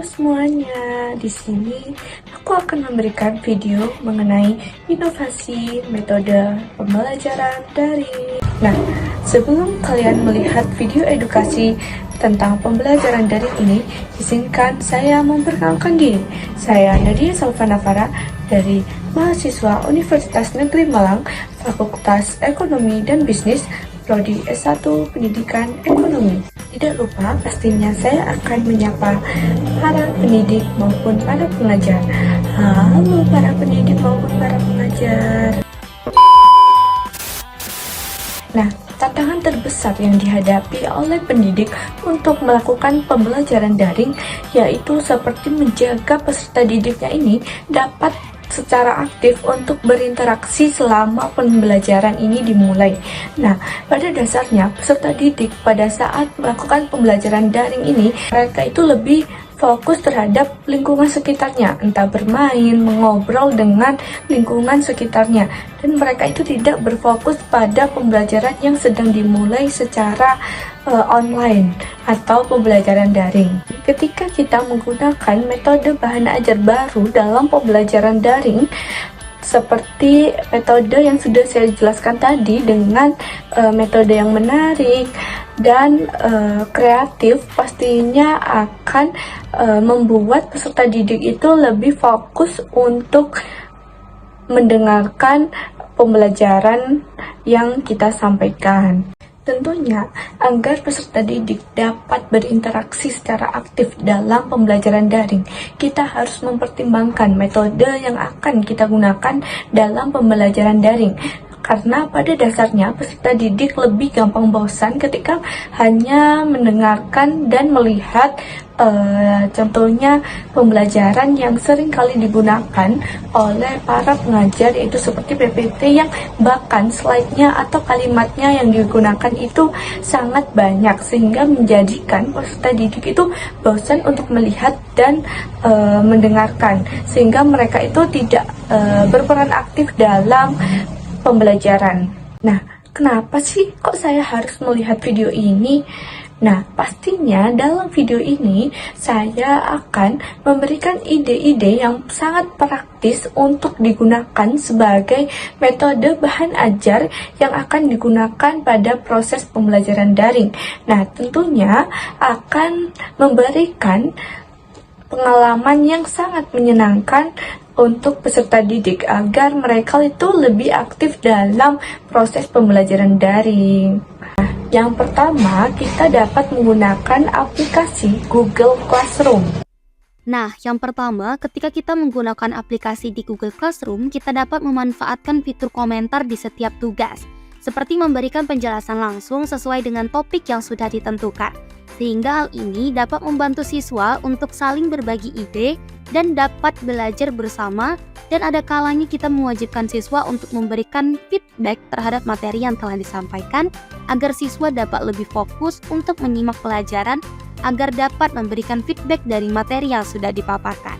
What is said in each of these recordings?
semuanya, di sini aku akan memberikan video mengenai inovasi metode pembelajaran daring. Nah, sebelum kalian melihat video edukasi tentang pembelajaran daring ini, izinkan saya memperkenalkan diri. Saya Nadia Salvana Farah dari mahasiswa Universitas Negeri Malang, Fakultas Ekonomi dan Bisnis, Prodi S1 Pendidikan Ekonomi. Tidak lupa, pastinya saya akan menyapa para pendidik maupun para pengajar. Halo para pendidik maupun para pengajar. Nah, tantangan terbesar yang dihadapi oleh pendidik untuk melakukan pembelajaran daring yaitu seperti menjaga peserta didiknya ini dapat secara aktif untuk berinteraksi selama pembelajaran ini dimulai. Nah, pada dasarnya peserta didik pada saat melakukan pembelajaran daring ini, mereka itu lebih fokus terhadap lingkungan sekitarnya, entah bermain, mengobrol dengan lingkungan sekitarnya, dan mereka itu tidak berfokus pada pembelajaran yang sedang dimulai secara online atau pembelajaran daring. Ketika kita menggunakan metode bahan ajar baru dalam pembelajaran daring, seperti metode yang sudah saya jelaskan tadi dengan metode yang menarik dan kreatif, pastinya akan membuat peserta didik itu lebih fokus untuk mendengarkan pembelajaran yang kita sampaikan. Tentunya, agar peserta didik dapat berinteraksi secara aktif dalam pembelajaran daring, kita harus mempertimbangkan metode yang akan kita gunakan dalam pembelajaran daring. Karena pada dasarnya peserta didik lebih gampang bosan ketika hanya mendengarkan dan melihat contohnya pembelajaran yang sering kali digunakan oleh para pengajar, yaitu seperti PPT yang bahkan slide-nya atau kalimatnya yang digunakan itu sangat banyak, sehingga menjadikan peserta didik itu bosan untuk melihat dan mendengarkan, sehingga mereka itu tidak berperan aktif dalam pembelajaran. Nah, kenapa sih kok saya harus melihat video ini? Nah, pastinya dalam video ini saya akan memberikan ide-ide yang sangat praktis untuk digunakan sebagai metode bahan ajar yang akan digunakan pada proses pembelajaran daring. Nah, tentunya akan memberikan pengalaman yang sangat menyenangkan untuk peserta didik agar mereka itu lebih aktif dalam proses pembelajaran daring. Nah, yang pertama, kita dapat menggunakan aplikasi Google Classroom. Nah, yang pertama, ketika kita menggunakan aplikasi di Google Classroom, kita dapat memanfaatkan fitur komentar di setiap tugas, seperti memberikan penjelasan langsung sesuai dengan topik yang sudah ditentukan. Sehingga hal ini dapat membantu siswa untuk saling berbagi ide dan dapat belajar bersama, dan ada kalanya kita mewajibkan siswa untuk memberikan feedback terhadap materi yang telah disampaikan agar siswa dapat lebih fokus untuk menyimak pelajaran agar dapat memberikan feedback dari materi yang sudah dipaparkan.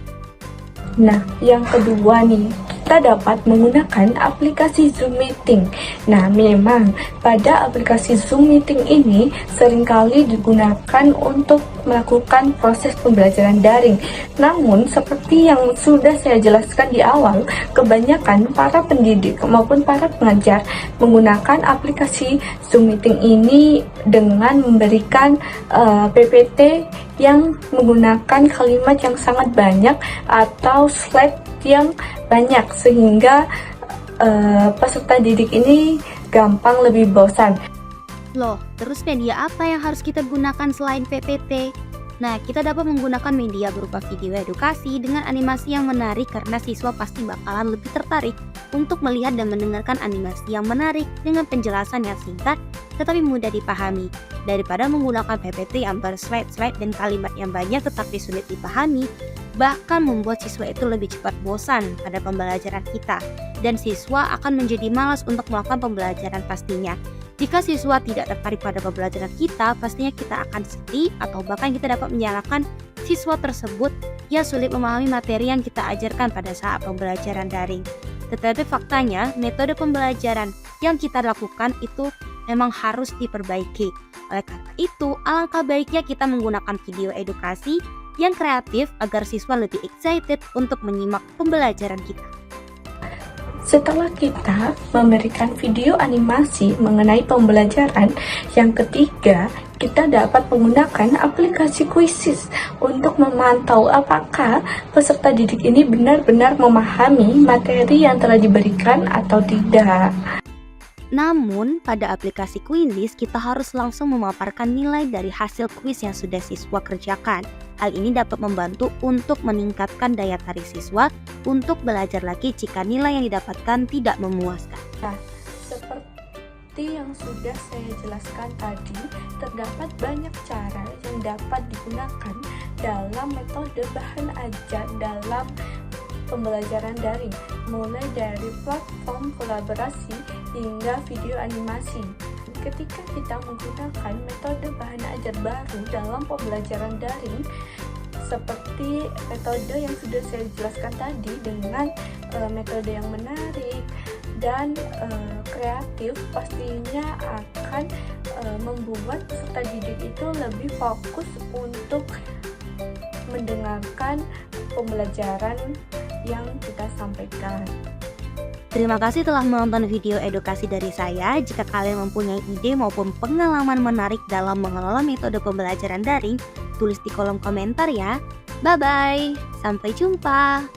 Nah, yang kedua nih, kita dapat menggunakan aplikasi Zoom Meeting. Nah, memang pada aplikasi Zoom Meeting ini seringkali digunakan untuk melakukan proses pembelajaran daring. Namun, seperti yang sudah saya jelaskan di awal, kebanyakan para pendidik maupun para pengajar menggunakan aplikasi Zoom Meeting ini dengan memberikan PPT yang menggunakan kalimat yang sangat banyak atau slide yang banyak, sehingga peserta didik ini gampang lebih bosan. Loh, terus media apa yang harus kita gunakan selain PPT? Nah, kita dapat menggunakan media berupa video edukasi dengan animasi yang menarik karena siswa pasti bakalan lebih tertarik untuk melihat dan mendengarkan animasi yang menarik dengan penjelasan yang singkat tetapi mudah dipahami, daripada menggunakan PPT yang berslide-slide dan kalimat yang banyak tetapi sulit dipahami, bahkan membuat siswa itu lebih cepat bosan pada pembelajaran kita, dan siswa akan menjadi malas untuk melakukan pembelajaran pastinya. Jika siswa tidak tertarik pada pembelajaran kita, pastinya kita akan sedih atau bahkan kita dapat menyalahkan siswa tersebut yang sulit memahami materi yang kita ajarkan pada saat pembelajaran daring. Tetapi faktanya, metode pembelajaran yang kita lakukan itu memang harus diperbaiki. Oleh karena itu, alangkah baiknya kita menggunakan video edukasi yang kreatif agar siswa lebih excited untuk menyimak pembelajaran kita. Setelah kita memberikan video animasi mengenai pembelajaran, yang ketiga, kita dapat menggunakan aplikasi Quizzes untuk memantau apakah peserta didik ini benar-benar memahami materi yang telah diberikan atau tidak. Namun, pada aplikasi Quizzes kita harus langsung memaparkan nilai dari hasil kuis yang sudah siswa kerjakan. Hal ini dapat membantu untuk meningkatkan daya tarik siswa untuk belajar lagi jika nilai yang didapatkan tidak memuaskan. Nah, seperti yang sudah saya jelaskan tadi, terdapat banyak cara yang dapat digunakan dalam metode bahan ajar dalam pembelajaran daring, mulai dari platform kolaborasi hingga video animasi. Ketika kita menggunakan metode bahan ajar baru dalam pembelajaran daring, seperti metode yang sudah saya jelaskan tadi dengan metode yang menarik dan kreatif, pastinya akan membuat peserta didik itu lebih fokus untuk mendengarkan pembelajaran yang kita sampaikan. Terima kasih telah menonton video edukasi dari saya. Jika kalian mempunyai ide maupun pengalaman menarik dalam mengelola metode pembelajaran daring, tulis di kolom komentar ya. Bye-bye, sampai jumpa.